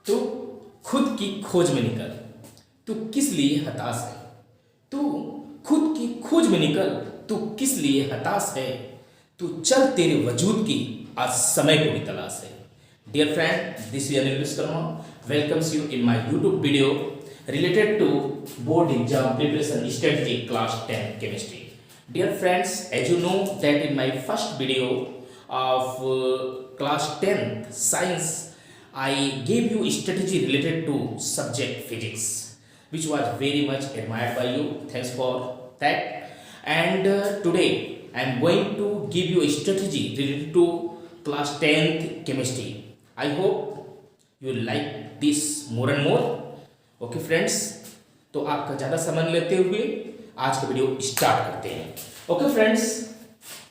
तू खुद की खोज में निकल, तू किस लिए हताश है। तू खुद की खोज में निकल, तू किस लिए हताश है। तू चल, तेरे वजूद की आज समय को भी तलाश है। Dear friend, this is Anil Vishwakarma, welcomes you in my YouTube video related to board exam preparation strategy class 10 chemistry. Dear friends, as you know that in my first video of class 10 science, I gave you strategy related to subject physics, which was very much admired by you. Thanks for that. And today I am going to give you a strategy related to class 10th chemistry. I hope you will like this more and more. Okay friends, तो आपका ज़्यादा समय लेते हुए आज का video start करते हैं। ओके फ्रेंड्स,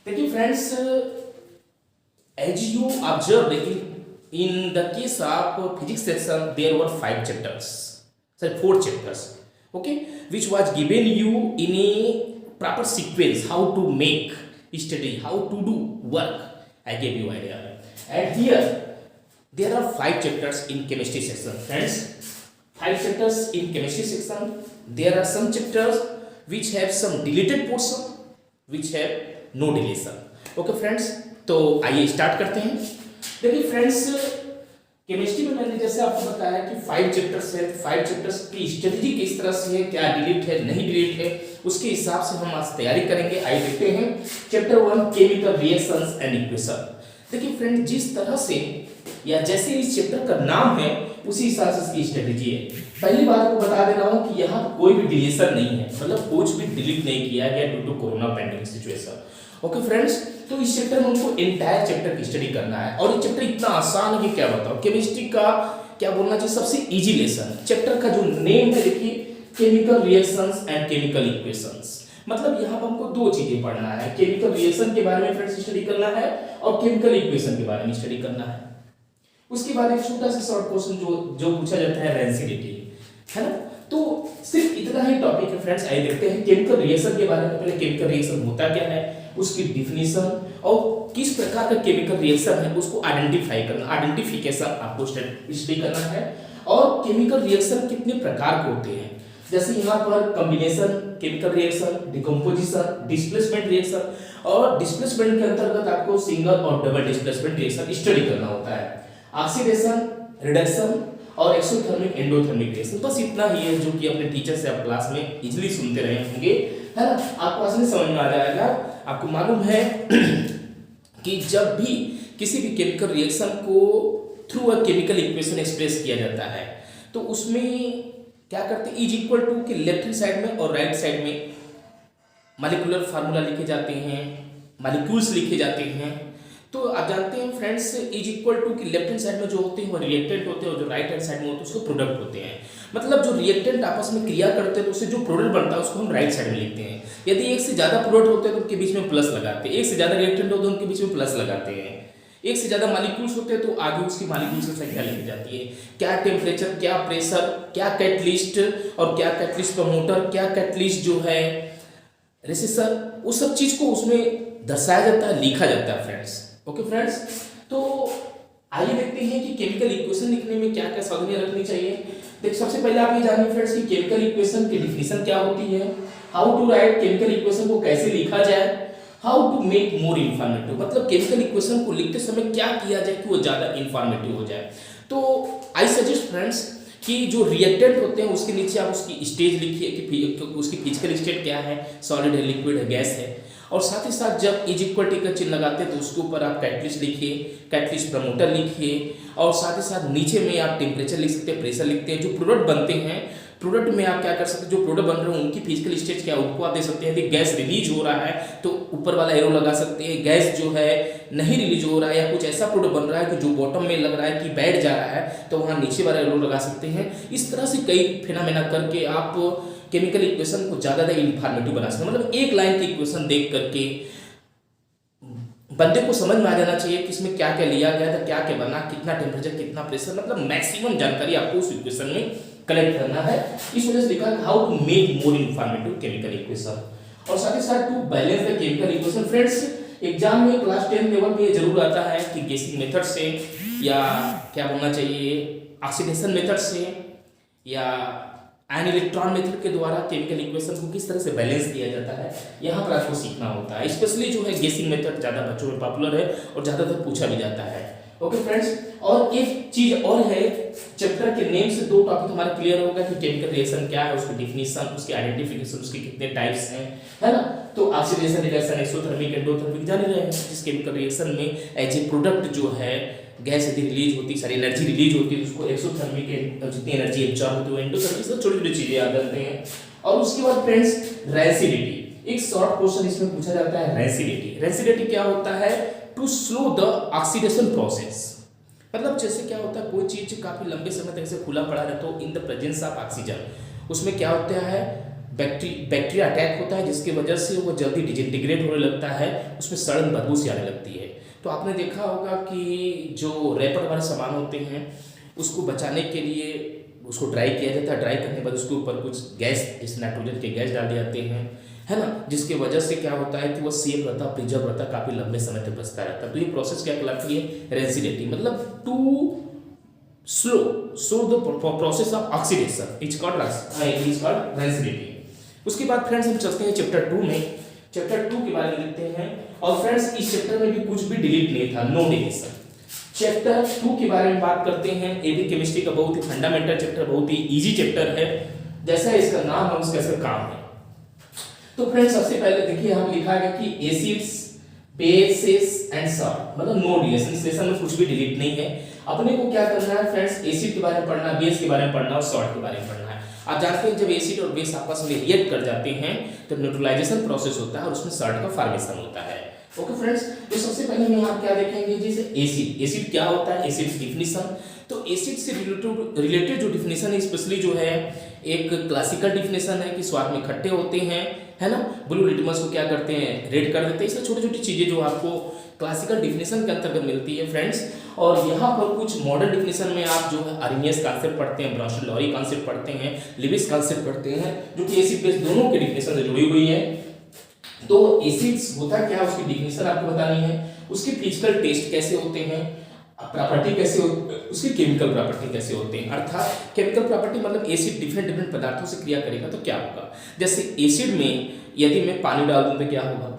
देखिए friends, as you observe in the case of physics section there were 5 chapters, sorry 4 chapters, okay, which was given you in a proper sequence how to make study, how to do work. I gave you idea. And here there are 5 chapters in chemistry section. Friends, 5 chapters in chemistry section. There are some chapters which have some deleted portion, which have no deletion. Okay friends, तो आइए start करते हैं. देखिए friends, chemistry में मैंने जैसे आपको बताया कि 5 चैप्टर्स है. 5 चैप्टर्स की स्ट्रेटजी किस तरह से है, क्या डिलीट है नहीं डिलीट है, उसके हिसाब से हम आज तैयारी करेंगे. आइए देखते हैं chapter 1 chemical reactions and equation. देखिए फ्रेंड, जिस तरह से या जैसे इस चैप्टर का नाम है उसी हिसाब से इसकी स्ट्रेटजी है. पहली बात को बता दे रहा हूं कि यहाँ कोई भी डिलीशन नहीं है, मतलब कुछ भी डिलीट नहीं किया गया due to corona pandemic situation. Okay friends, तो इस चैप्टर में हमको एंटायर चैप्टर की स्टडी करना है और ये चैप्टर इतना आसान है कि क्या बताओ. केमिस्ट्री का क्या बोलना चाहिए, सबसे इजी लेसन. चैप्टर का जो नेम है देखिए, chemical reactions and chemical equations. मतलब यहाँ पर हमको 2 चीजें पढ़ना है. केमिकल रिएक्शन के बारे में फ्रेंड्स स्टडी करना है और केमिकल इक्वेशन के बारे में स्टडी करना है. उसके बाद एक छोटा सा शॉर्ट क्वेश्चन जो पूछा जाता है रेंसिडिटी, है ना. तो सिर्फ इतना ही टॉपिक है फ्रेंड्स. आइए देखते हैं केमिकल रिएक्शन के बारे में. पहले केमिकल रिएक्शन होता क्या है, उसकी डिफिनीशन और किस प्रकार का केमिकल रिएक्शन है उसको आइडेंटिफाई करना, आइडेंटिफिकेशन आपको स्टडी करना है. और केमिकल रिएक्शन कितने प्रकार के होते हैं, जैसे यहाँ पर combination chemical reaction, decomposition, displacement reaction. और डिस्प्लेसमेंट के अंतर्गत आपको सिंगल और डबल डिस्प्लेसमेंट रिएक्शन स्टडी करना होता है. ऑक्सीडेशन, रिडक्शन और एक्सोथर्मिक एंडोथर्मिक रिएक्शन. बस इतना ही है जो कि अपने टीचर से आप क्लास में इजीली सुनते रहे होंगे, है ना. आपको आसानी समझ में आ जाएगा. आपको मालूम है कि जब भी किसी भी केमिकल रिएक्शन को through a chemical equation express किया जाता है तो उसमें क्या करते हैं, इज इक्वल टू के लेफ्ट हैंड साइड में और राइट साइड में मॉलिक्यूलर फार्मूला लिखे जाते हैं, मॉलिक्यूल्स लिखे जाते हैं. तो आप जानते हैं फ्रेंड्स, इज इक्वल टू कि लेफ्ट हैंड साइड में जो होते हैं वो रिएक्टेंट होते हैं और जो राइट हैंड साइड में होते हैं उसको प्रोडक्ट होते हैं. मतलब जो रिएक्टेंट आपस में क्रिया करते हैं तो उससे जो प्रोडक्ट बनता है उसको हम राइट साइड में लिखते हैं. यदि एक से ज़्यादा प्रोडक्ट होते हैं तो उनके बीच में प्लस लगाते हैं, एक से ज़्यादा रिएक्टेंट होते हैं उनके बीच में प्लस लगाते हैं, एक से ज़्यादा मॉलिक्यूल्स होते हैं तो आगे उसकी मॉलिक्यूल्स की संख्या लिखी जाती है. क्या टेम्परेचर, क्या प्रेशर, क्या कैटलिस्ट और क्या कैटलिस्ट प्रमोटर, क्या कैटलिस्ट जो है रेसिस्टर, उस सब चीज़ को उसमें दर्शाया जाता है, लिखा जाता है फ्रेंड्स. ओके फ्रेंड्स, तो आइए देखते हैं कि केमिकल इक्वेशन लिखने में क्या क्या सावधानियां रखनी चाहिए. देखिए सबसे पहले आप ये जानिए फ्रेंड्स कि केमिकल इक्वेशन की डिफिनीशन क्या होती है, how to write chemical equation को कैसे लिखा जाए, how to make more informative, मतलब केमिकल इक्वेशन को लिखते समय क्या किया जाए कि वो ज़्यादा इंफॉर्मेटिव हो जाए. तो आई सजेस्ट फ्रेंड्स कि जो रिएक्टेंट होते हैं उसके नीचे आप उसकी स्टेज लिखिए कि उसकी फिजिकल स्टेट क्या है, सॉलिड है, लिक्विड है, गैस है. और साथ ही साथ जब इज इक्वल टी का चिन्ह लगाते हैं तो उसके ऊपर आप कैटलिस्ट लिखिए, कैटलिस्ट प्रमोटर लिखिए. और साथ ही साथ नीचे में आप टेम्परेचर लिख सकते हैं, प्रेशर लिखते हैं. जो प्रोडक्ट बनते हैं, प्रोडक्ट में आप क्या कर सकते हैं, जो प्रोडक्ट बन रहे हैं उनकी फिजिकल स्टेज क्या है उनको आप दे सकते हैं. यदि गैस रिलीज हो रहा है तो ऊपर वाला एरो लगा सकते हैं. गैस जो है नहीं रिलीज हो रहा है या कुछ ऐसा प्रोडक्ट बन रहा है कि जो बॉटम में लग रहा है कि बैठ जा रहा है तो वहाँ नीचे वाला एरो लगा सकते हैं. इस तरह से कई फिनोमेना करके आप केमिकल इक्वेशन को ज़्यादा इंफॉर्मेटिव बना सकते हैं. मतलब एक लाइन की इक्वेशन देख करके बंदे को समझ में आ जाना चाहिए कि इसमें क्या क्या लिया गया था, क्या क्या बना, कितना टेम्परेचर, कितना प्रेशर, मतलब मैक्सिमम जानकारी आपको उस इक्वेशन में कलेक्ट करना है. इस वजह से लिखा है how to make more informative chemical equation. और साथ ही साथ to balance the chemical equation. Friends, exam में क्लास 10 लेवल में ये जरूर आता है कि गेसिंग मेथड से या क्या बोलना चाहिए ऑक्सीडेशन मेथड से या आयन इलेक्ट्रॉन मेथड के द्वारा केमिकल इक्वेशन को किस तरह से बैलेंस किया जाता है, यहाँ पर आपको सीखना होता है। स्पेशली जो है गेसिंग मेथड ज़्यादा बच्चों में पॉपुलर है और ज़्यादातर पूछा भी जाता है। ओके फ्रेंड्स, और एक चीज और है, चैप्टर के नेम से दो टॉपिक हमारा क्लियर होगा कि केमिकल रिएक्शन क्या है, उसकी डिफिनीशन, उसकी आइडेंटिफिकेशन, उसके कितने टाइप्स हैं, है ना। तो ऑक्सीडेशन रिएक्शन, एक्सोथर्मिक, एंडोथर्मिक जान रहे हैं। जिस केमिकल रिएक्शन में एज ए प्रोडक्ट जो है गैस यदि रिलीज होती है, सारी एनर्जी रिलीज होती है, उसको एक्सोथर्मिक, जितनी एनर्जी एब्जॉर्ब होती है एंडोथर्मिक, सब छोटी छोटी चीजें याद रखते हैं। और उसके बाद फ्रेंड्स रेसिडिटी, एक शॉर्ट क्वेश्चन इसमें पूछा जाता है। रेसिडिटी, रेसिडिटी क्या होता है? To slow the oxidation process. मतलब जैसे क्या होता है, कोई चीज काफी लंबे समय तक से खुला पड़ा रहता है, तो in the presence of oxygen उसमें क्या होता है, बैक्टीरिया अटैक होता है, जिसकी वजह से वो जल्दी डिजिंटीग्रेट होने लगता है, उसमें सड़न बदबू सी आने लगती है। तो आपने देखा होगा कि जो रैपर वाले सामान होते हैं उसको बचाने के लिए उसको ड्राई किया जाता है, ड्राई करने के बाद उसके ऊपर कुछ गैस, जैसे नाइट्रोजन के गैस डाल दिए जाते हैं, है ना, जिसकी वजह से क्या होता है कि वो सेफ रहता, प्रिजर्व रहता, काफी लंबे समय तक बचता रहता है। तो ये प्रोसेस क्या कहलाती है? रेसिडिटी। मतलब to slow the process of oxidation is called rancidity. उसके बाद फ्रेंड्स हम चलते हैं चैप्टर 2 में। चैप्टर 2 के बारे में लिखते हैं। और फ्रेंड्स इस चैप्टर में भी कुछ भी डिलीट नहीं था, नो डिलीशन। चैप्टर 2 के बारे में बात करते हैं। ये भी केमिस्ट्री का बहुत ही फंडामेंटल चैप्टर, बहुत ही इजी चैप्टर है। जैसा इसका नाम है उसका इसका काम है। तो फ्रेंड्स सबसे पहले देखिए यहाँ पे लिखा है कि एसिड्स, बेसेस एंड सॉल्ट, मतलब नो डिलीशन। इस लेसन में कुछ भी डिलीट नहीं है। अपने को क्या करना है फ्रेंड्स? एसिड के बारे में पढ़ना, बेस के बारे में पढ़ना और सॉल्ट के बारे में पढ़ना है। आप जानते हैं जब एसिड और बेस आपस में रिएक्ट कर जाते हैं तो न्यूट्रलाइजेशन प्रोसेस होता है और उसमें सॉल्ट का फॉर्मेशन होता है। ओके फ्रेंड्स, तो सबसे पहले हम यहाँ क्या देखेंगे, जैसे एसिड। एसिड क्या होता है? Acid definition. तो एसिड से रिलेटेड जो डिफिनीशन है, स्पेशली जो है एक क्लासिकल डिफिनीशन है कि स्वाद में खट्टे होते हैं, है ना, ब्लू लिटमस को क्या करते हैं, रेड कर देते हैं। इसमें छोटी छोटी चीजें जो आपको क्लासिकल डिफिनीशन के अंतर्गत मिलती है फ्रेंड्स। और यहाँ पर कुछ मॉडर्न डिफिनीशन में आप जो है अरेनियस कॉन्सेप्ट पढ़ते हैं, ब्राउन-लॉरी कॉन्सेप्ट पढ़ते हैं, लिविस कॉन्सेप्ट पढ़ते हैं, जो कि एसिड बेस दोनों के डिफिनीशन से जुड़ी हुई है। तो एसिड्स होता क्या है, उसकी डिफिनीशन आपको बतानी है, उसके फिजिकल टेस्ट कैसे होते हैं, प्रॉपर्टी कैसे होती है, उसकी केमिकल प्रॉपर्टी कैसे होते हैं। अर्थात केमिकल प्रॉपर्टी मतलब एसिड डिफरेंट पदार्थों से क्रिया करेगा तो क्या होगा। जैसे एसिड में यदि मैं पानी डाल दूं तो क्या होगा,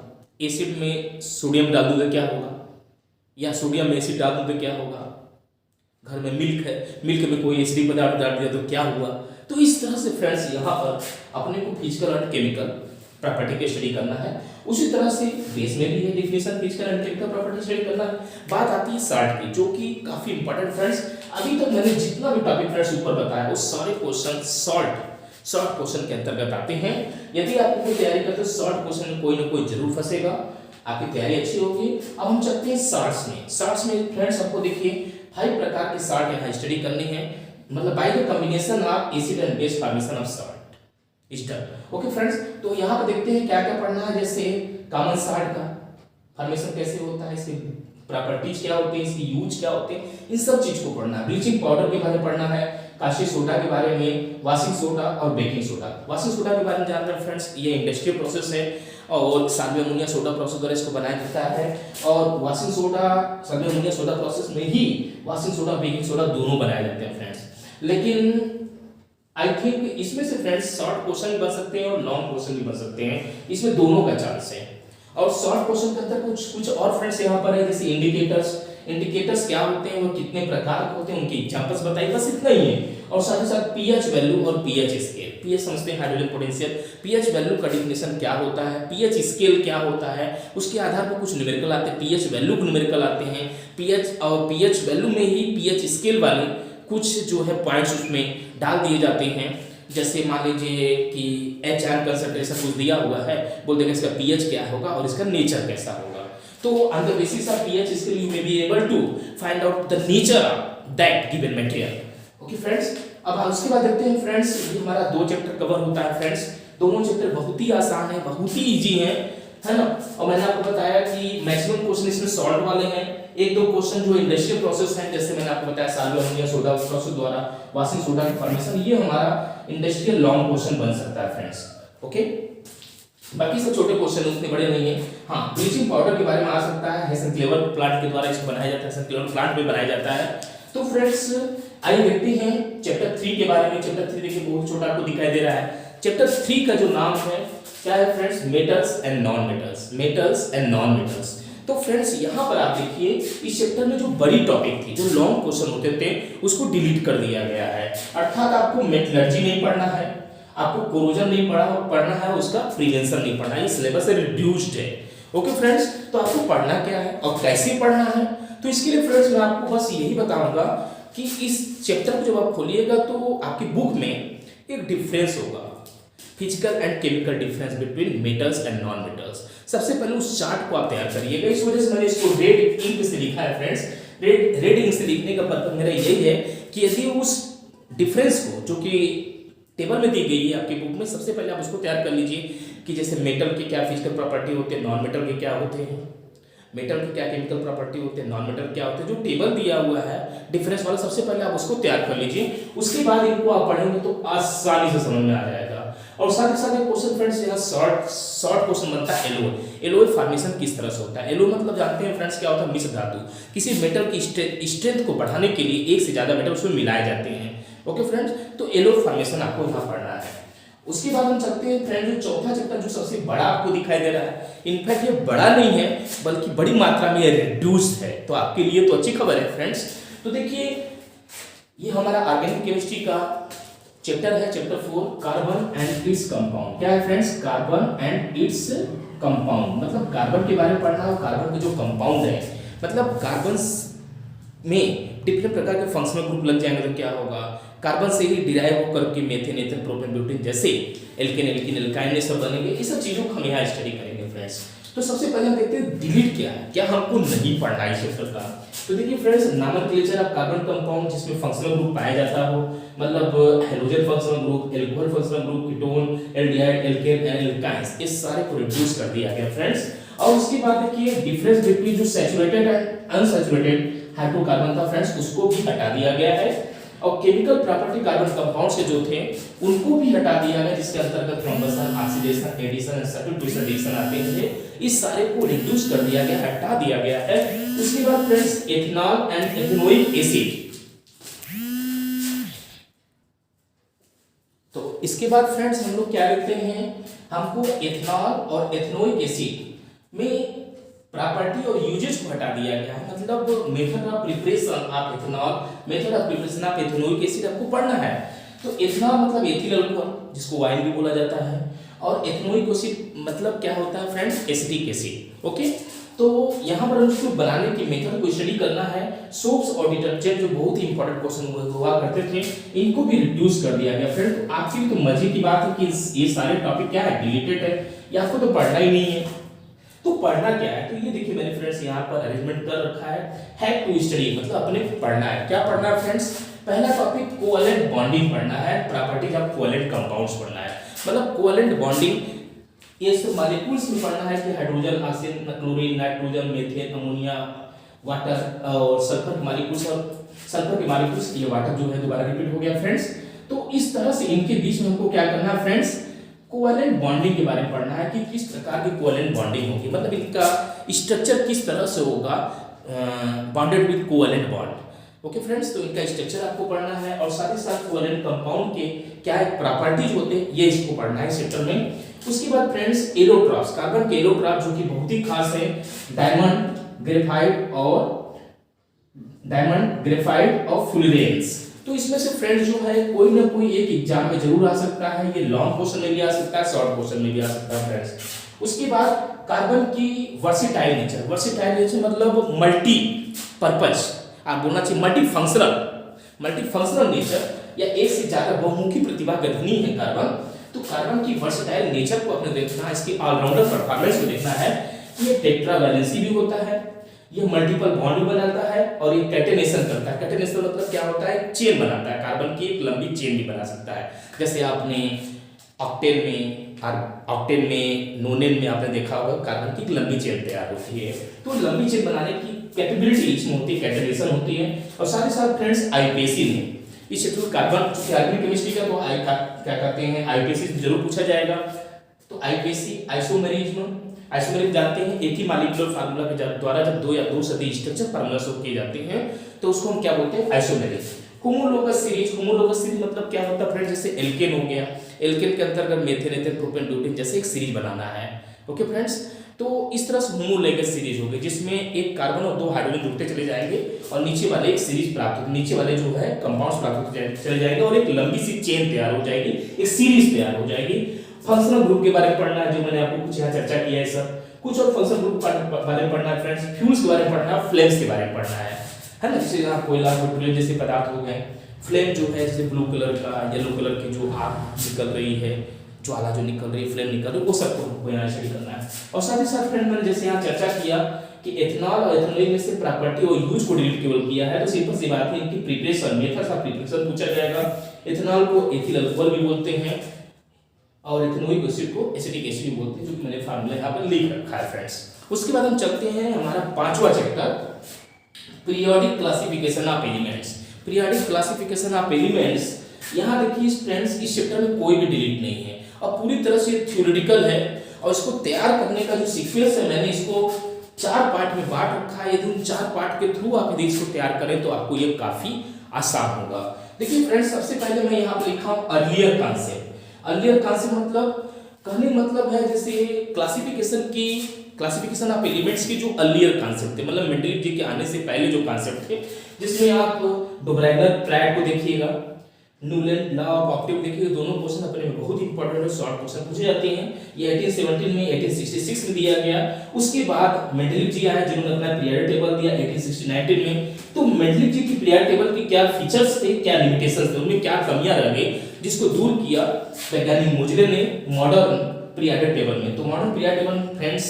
एसिड में सोडियम डाल दूं तो क्या होगा, या सोडियम में एसिड डाल दूं तो क्या होगा। घर में मिल्क है, मिल्क में कोई एसिडिक पदार्थ डाल दिया तो क्या हुआ। तो इस तरह से फ्रेंड्स यहाँ पर अपने को फिजिकल और केमिकल प्रॉपर्टी की स्टडी करना है। उसी तरह से बेस में भी है definition, physical and chemical property study करना है। बात आती है सॉल्ट की, जो कि काफी इंपॉर्टेंट फ्रेंड्स। अभी तक मैंने जितना भी टॉपिक फ्रेंड्स ऊपर बताया वो सारे क्वेश्चन सॉल्ट क्वेश्चन के अंतर्गत आते हैं। यदि आप कोई तैयारी करते हो सॉल्ट क्वेश्चन में कोई ना कोई जरूर फंसेगा, आपकी तैयारी अच्छी होगी। अब हम चलते हैं सॉल्ट्स में। सॉल्ट्स में फ्रेंड्स आपको देखिए 5 प्रकार के सॉल्ट यहाँ स्टडी करने हैं, मतलब by the combination of acid and base formation of salt is done. Okay friends, तो यहाँ पर देखते हैं क्या क्या पढ़ना है। जैसे कॉमन सॉल्ट का फॉर्मेशन कैसे होता है, इसकी प्रॉपर्टीज क्या होती है, इसकी यूज क्या होते हैं, इन सब चीज को पढ़ना है। ब्लीचिंग पाउडर के बारे में पढ़ना है, कास्टिक सोडा के बारे में, वाशिंग सोडा और बेकिंग सोडा। वाशिंग सोडा के बारे में जान रहे हैं फ्रेंड्स, ये इंडस्ट्रियल प्रोसेस है और साल्वियम अमोनिया सोडा प्रोसेस द्वारा इसको बनाया जाता है। और washing soda, Solvay ammonia soda process में ही वाशिंग सोडा, बेकिंग सोडा दोनों बनाए जाते हैं फ्रेंड्स। लेकिन आई थिंक इसमें से फ्रेंड्स शॉर्ट क्वेश्चन भी बन सकते हैं और लॉन्ग क्वेश्चन भी बन सकते हैं, इसमें दोनों का चांस है। और शॉर्ट क्वेश्चन के अंदर कुछ और फ्रेंड्स यहाँ पर है, जैसे इंडिकेटर्स क्या होते हैं, वो कितने प्रकार के होते हैं, उनकी एग्जांपल्स बताइए, बस इतना ही है। और साथ ही साथ पीएच वैल्यू और पीएच स्केल। पीएच समझते हैं हाइड्रोजन पोटेंशियल, पीएच वैल्यू का डिफिनेशन क्या होता है, पीएच स्केल क्या होता है, उसके आधार पर कुछ न्यूमेरिकल आते हैं, पीएच वैल्यू के न्यूमेरिकल आते हैं। पीएच और पीएच वैल्यू में ही पीएच स्केल वाले कुछ जो है पॉइंट्स उसमें डाल दिए जाते हैं। जैसे मान लीजिए कि एच आयन कंसंट्रेशन कुछ दिया हुआ है, बोल देंगे इसका पीएच क्या होगा और इसका नेचर कैसा होगा। तो on the basis of pH scale you may be able to find out the nature of that given material. Okay friends, अब उसके बाद देखते हैं फ्रेंड्स, ये हमारा 2 चैप्टर कवर होता है फ्रेंड्स। दोनों चैप्टर बहुत ही आसान है, बहुत ही इजी है ना। और मैंने आपको बताया कि मैक्सिमम क्वेश्चन इसमें सॉल्ट वाले हैं, 1-2 क्वेश्चन जो इंडस्ट्रियल प्रोसेस है, जैसे मैंने आपको बताया साल्वियम अमोनिया सोडा प्रोसेस द्वारा वाशिंग सोडा की फॉर्मेशन, ये हमारा इंडस्ट्रियल लॉन्ग क्वेश्चन बन सकता है फ्रेंड्स। ओके, बाकी सब छोटे क्वेश्चन उतने बड़े नहीं है। हाँ, ब्लीचिंग पाउडर के बारे में आ सकता है, हेसन क्लेवर प्लांट के द्वारा इसको बनाया जाता है, हेसन क्लेवर प्लांट में बनाया जाता है। तो फ्रेंड्स आइए देखते हैं चैप्टर 3 के बारे में। चैप्टर 3 देखिए बहुत छोटा आपको दिखाई दे रहा है। चैप्टर 3 का जो नाम है क्या है friends, metals and non metals, metals and non metals. तो फ्रेंड्स यहाँ पर आप देखिए इस चैप्टर में जो बड़ी टॉपिक थी, जो लॉन्ग क्वेश्चन होते थे, उसको डिलीट कर दिया गया है। अर्थात आपको मेटलर्जी नहीं पढ़ना है, आपको कोरोजन नहीं पढ़ना है, उसका प्रिवेंशन नहीं पढ़ना है, ये सिलेबस रिड्यूस्ड है। ओके फ्रेंड्स, तो आपको पढ़ना क्या है और कैसे पढ़ना है, तो इसके लिए फ्रेंड्स मैं आपको बस यही बताऊंगा कि इस चैप्टर को जब आप खोलिएगा तो आपकी बुक में एक डिफरेंस होगा, physical and chemical difference between metals and non metals. सबसे पहले उस चार्ट को आप तैयार करिएगा। इस वजह से मैंने इसको रेड इंक से लिखा है फ्रेंड्स। रेड इंक से लिखने का पर्पज मेरा यही है कि यदि उस डिफरेंस को जो कि टेबल में दी गई है आपकी बुक में, सबसे पहले आप उसको तैयार कर लीजिए कि जैसे मेटल के क्या फिजिकल प्रॉपर्टी होते हैं, नॉन मेटल के क्या होते हैं, मेटल के क्या केमिकल प्रॉपर्टी होते हैं, नॉन मेटल क्या होते हैं। जो टेबल दिया हुआ है डिफरेंस वाला, सबसे पहले आप उसको तैयार कर लीजिए। उसके बाद इनको आप पढ़ेंगे तो आसानी से समझ में आ जाएगा। और साथ ही साथ एक क्वेश्चन फ्रेंड्स यहाँ शॉर्ट क्वेश्चन बनता है एलोय। एलोय फॉर्मेशन किस तरह से होता है। एलोय मतलब जानते हैं फ्रेंड्स क्या होता है, मिश्र धातु। किसी मेटल की स्ट्रेंथ को बढ़ाने के लिए एक से ज्यादा मेटल उसमें मिलाए जाते हैं। ओके फ्रेंड्स, तो एलोय फॉर्मेशन आपको यहाँ पढ़ना है। उसके बाद हम चलते हैं फ्रेंड जो चौथा चैप्टर जो सबसे बड़ा आपको दिखाई दे रहा है। इनफैक्ट ये बड़ा नहीं है बल्कि बड़ी मात्रा में रिड्यूस्ड है, तो आपके लिए तो अच्छी खबर है फ्रेंड्स। तो देखिए ये हमारा ऑर्गेनिक केमिस्ट्री का चैप्टर है, chapter 4, carbon and its compound. क्या है friends, carbon and its compound, मतलब कार्बन के बारे में पढ़ना है। कार्बन के जो कंपाउंड है, मतलब कार्बन में डिफरेंट प्रकार के फंक्शनल ग्रुप लग जाएंगे तो क्या होगा, कार्बन से ही डिराइव होकर के मेथेन, एथेन, प्रोपेन, ब्यूटेन जैसे एल्केन, एल्कीन, एल्काइन ये सब बनेंगे। ये सब चीजों को हम यहाँ स्टडी करेंगे फ्रेंड्स। तो सबसे पहले हम देखते हैं डिलीट क्या है, क्या हमको नहीं पढ़ना है इस चैप्टर का। तो देखिए friends, nomenclature of carbon compound जिसमें फंक्शनल ग्रुप पाया जाता हो, मतलब halogen functional group, alcohol functional group, ketone, aldehyde, alkene and alkynes, इस सारे को रिड्यूस कर दिया गया फ्रेंड्स। और उसके बाद देखिए डिफरेंस बिटवीन जो सैचुरेटेड एंड अनसैचुरेटेड हाइड्रोकार्बन था फ्रेंड्स, उसको भी हटा दिया गया है। और केमिकल प्रॉपर्टी कार्बन कंपाउंड्स के जो थे उनको भी हटा दिया गया, जिसके अंतर्गत combustion, oxidation, addition and substitution reaction आते हैं। इस सारे को रिड्यूस कर दिया गया, हटा दिया गया है। उसके बाद friends ethanol and ethanoic acid, तो इसके बाद फ्रेंड्स हम लोग क्या लिखते हैं, हमको एथेनॉल और एथेनोइक एसिड में प्रॉपर्टी और यूजेज को हटा दिया गया है। मतलब method of preparation of ethanol, method of preparation of ethanoic acid आपको पढ़ना है। तो एथेनॉल मतलब एथिल अल्कोहल, जिसको वाइन भी बोला जाता है, और एथेनोइक एसिड मतलब क्या होता है फ्रेंड्स, एसिटिक एसिड। ओके, तो यहाँ पर उसको बनाने की मेथड को स्टडी करना है। सोप्स और डिटर्जेंट जो बहुत ही इंपॉर्टेंट क्वेश्चन हुआ करते थे, इनको भी रिड्यूस कर दिया गया। फ्रेंड आपके लिए तो मजे की बात है कि ये सारे टॉपिक क्या है, डिलीटेड है, ये आपको तो पढ़ना ही नहीं है। तो पढ़ना क्या है, तो ये देखिए मेरे फ्रेंड्स यहाँ पर अरेंजमेंट कर रखा है टू स्टडी, मतलब अपने पढ़ना है। क्या पढ़ना है फ्रेंड्स, पहला टॉपिक कोवैलेंट बॉन्डिंग पढ़ना है, प्रॉपर्टीज ऑफ कोवैलेंट कंपाउंड्स पढ़ना है। मतलब कोवैलेंट बॉन्डिंग ये सब मॉलिक्यूल्स में पढ़ना है कि hydrogen, oxygen, chlorine, nitrogen, methane, ammonia, water और सल्फर के मॉलिक्यूल्स, और सल्फर के मॉलिक्यूल्स, ये वाटर जो है दोबारा रिपीट हो गया फ्रेंड्स। तो इस तरह से इनके बीच में हमको क्या करना है फ्रेंड्स, कोवैलेंट बॉन्डिंग के बारे में पढ़ना है कि किस प्रकार की कोवैलेंट बॉन्डिंग होगी, मतलब इनका स्ट्रक्चर किस तरह से होगा, bonded with covalent bond. Okay friends, तो इनका स्ट्रक्चर आपको पढ़ना है, और साथ ही साथ कोवैलेंट कंपाउंड के क्या प्रॉपर्टीज होते हैं ये इसको पढ़ना है चैप्टर में। उसके बाद फ्रेंड्स एलोट्रॉप्स, कार्बन के एलोट्रॉप जो कि बहुत ही खास है, डायमंड, ग्रेफाइट और फुलरेंस। तो इसमें से फ्रेंड्स जो है कोई ना कोई एक एग्जाम में जरूर आ सकता है, ये लॉन्ग क्वेश्चन में भी आ सकता है, शॉर्ट क्वेश्चन में भी आ सकता है फ्रेंड्स। उसके बाद कार्बन की वर्सेटाइल नेचर, वर्सेटाइल नेचर मतलब मल्टी पर्पज, आप बोलना चाहिए मल्टी फंक्शनल नेचर, या एक से ज्यादा बहुमुखी प्रतिभा गधनी है कार्बन। तो कार्बन की वर्सेटाइल नेचर को अपने देखना है, इसकी ऑलराउंडर परफॉर्मेंस को देखना है। ये टेट्रावैलेंसी भी होता है, ये मल्टीपल बॉन्ड भी बनाता है, और ये कैटेनेशन करता है। कैटेनेशन मतलब क्या होता है, चेन बनाता है, कार्बन की एक लंबी चेन भी बना सकता है। जैसे आपने ऑक्टेन में नोनेन में आपने देखा होगा कार्बन की एक लंबी चेन तैयार होती है। तो लंबी चेन बनाने की कैपेबिलिटी इसमें होती है, कैटेनेशन होती है। और साथ ही साथ फ्रेंड्स आईपीएसी ने इस चैप्टर कार्बन ऑर्गेनिक केमिस्ट्री का तो क्या कहते हैं, आईपीएसी जरूर पूछा जाएगा। तो आईपीएसी आइसोमेरिज्म जानते हैं, एक ही मॉलिक्यूलर फार्मूला के द्वारा जब दो या दो से अधिक स्ट्रक्चर फार्मूला किए जाते हैं तो उसको हम क्या बोलते हैं, आइसोमेरिज्म। होमोलोगस सीरीज मतलब क्या होता है फ्रेंड्स, जैसे एल्केन हो गया, एल्केन के अंतर्गत मेथेन, एथेन, प्रोपेन, ब्यूटेन जैसे एक सीरीज बनाना है। ओके फ्रेंड्स, तो इस तरह से होमोलोगस सीरीज होगी जिसमें एक कार्बन और 2 हाइड्रोजन जुड़ते चले जाएंगे और नीचे वाले एक सीरीज प्राप्त होगी, नीचे वाले जो है कंपाउंड्स प्राप्त होते चले जाएंगे और एक लंबी सी चेन तैयार हो जाएगी, एक सीरीज तैयार हो जाएगी। फंक्शनल ग्रुप के बारे में पढ़ना है, जो मैंने आपको कुछ यहाँ चर्चा किया है सर। कुछ और फंक्शनल ग्रुप के बारे में पढ़ना है फ्रेंड्स, फ्यूल्स के बारे में पढ़ना है, फ्लेम्स के बारे में पढ़ना है ना। जैसे यहाँ कोयला, पेट्रोलियम जैसे पदार्थ हो गए। फ्लेम जो है जैसे ब्लू कलर का, येलो कलर की जो आग निकल रही है, ज्वाला जो निकल रही है, फ्लेम निकल रही है, वो सबको हमको यहाँ स्टडी करना है। और साथ ही साथ फ्रेंड मैंने जैसे यहाँ चर्चा किया कि एथेनॉल और एथेनॉल में से प्रॉपर्टी और यूज को डिलीट केवल किया है, तो सिंपल सी बात है इनकी प्रिपरेशन, मेथड्स ऑफ प्रिपरेशन पूछा जाएगा। एथेनॉल को एथिल अल्कोहल भी बोलते हैं और एथेनोइक एसिड को एसिटिक एसिड भी बोलते हैं, जो कि मैंने फार्मूला यहाँ पर लिख रखा है फ्रेंड्स। उसके बाद हम चलते हैं हमारा 5वां chapter, periodic classification of elements. Periodic classification of elements, यहाँ देखिए फ्रेंड्स इस चैप्टर में कोई भी डिलीट नहीं है और पूरी तरह से थ्योरेटिकल है और इसको तैयार करने का जो सीक्वेंस है मैंने इसको 4 पार्ट में बांट रखा है। यदि उन 4 पार्ट के थ्रू आप यदि इसको तैयार करें तो आपको ये काफी आसान होगा। देखिए फ्रेंड्स, सबसे पहले मैं यहाँ पर लिखा हूँ अर्लियर कॉन्सेप्ट। अर्लियर कॉन्सेप्ट मतलब कहने मतलब है जैसे क्लासिफिकेशन ऑफ एलिमेंट्स की जो अर्लियर कॉन्सेप्ट थे, मतलब मेंडलीव जी के आने से पहले जो कॉन्सेप्ट थे, जिसमें आप डोब्राइगर प्रायड को देखिएगा, न्यूलैंड लॉ ऑफ ऑक्टेव देखिए, दोनों क्वेश्चन अपने में बहुत इंपॉर्टेंट और शॉर्ट क्वेश्चन पूछे जाते हैं। ये 1817 में 1866 में दिया गया। उसके बाद मेंडलीव जी आए जिन्होंने अपना पीरियड टेबल दिया 1869 में। तो मेंडलीव जी की पीरियड टेबल के क्या फीचर्स थे, क्या लिमिटेशंस थे, उनमें क्या कमियां रह गई, जिसको दूर किया वैज्ञानिक मोजले ने मॉडर्न पीरियड टेबल में। तो मॉडर्न पीरियड टेबल फ्रेंड्स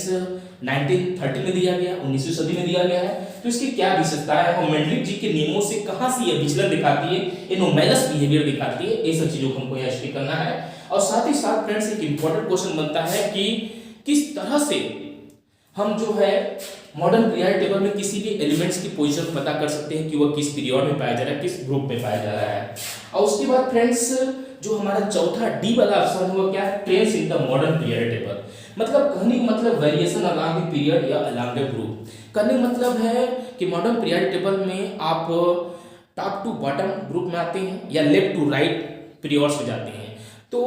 1930 में दिया गया, 19वीं सदी में दिया गया है। तो इसकी क्या विशेषता है और मेंडलीव जी के नियमों से कहां से ये विचलन दिखाती है, एनोमैलस बिहेवियर दिखाती है, ये सब चीजों को हमको यहाँ स्टडी करना है। और साथ ही साथ फ्रेंड्स एक इंपॉर्टेंट क्वेश्चन बनता है कि किस तरह से हम जो है मॉडर्न पीरियड टेबल में किसी भी एलिमेंट्स की पोजीशन पता कर सकते हैं कि वह किस पीरियड में पाया जा रहा है, किस ग्रुप में पाया जा रहा है। और उसके बाद फ्रेंड्स जो हमारा चौथा डी वाला ऑप्शन हुआ क्या, trends in the modern period table. मतलब कहने का मतलब वेरिएशन अलोंग द पीरियड या अलोंग द ग्रुप। कहने का मतलब है कि मॉडर्न पीरियड टेबल में आप टॉप टू बॉटम ग्रुप में आते हैं या लेफ्ट टू राइट पीरियड्स में जाते हैं। तो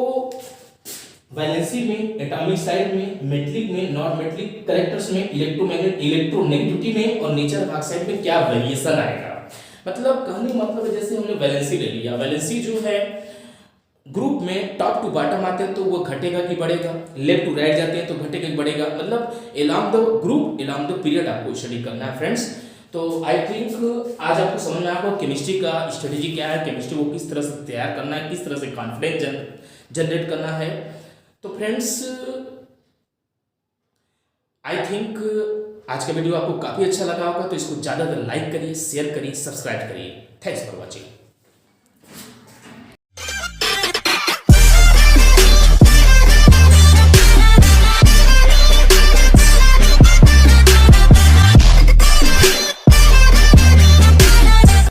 वैलेंसी में, एटॉमिक साइड में, मेटलिक में, नॉन मेटलिक कैरेक्टर्स में, इलेक्ट्रोमैग्नेट इलेक्ट्रोनेगेटिविटी में और नेचर ऑफ ऑक्साइड में क्या वेरिएशन आएगा। मतलब कहने का मतलब जैसे हमने वैलेंसी ले लिया, वैलेंसी जो है ग्रुप में टॉप टू बॉटम आते हैं तो वो घटेगा कि बढ़ेगा, लेफ्ट टू राइट जाते हैं तो घटेगा कि बढ़ेगा। मतलब along the group along the period आपको स्टडी करना है फ्रेंड्स। तो आई थिंक आज आपको समझ में आएगा केमिस्ट्री का स्ट्रेटेजी क्या है, केमिस्ट्री को किस तरह से तैयार करना है, किस तरह से कॉन्फिडेंस जनरेट करना है। तो फ्रेंड्स आई थिंक आज का वीडियो आपको काफ़ी अच्छा लगा होगा, तो इसको ज़्यादातर लाइक करिए, शेयर करिए, सब्सक्राइब करिए। Thanks for watching.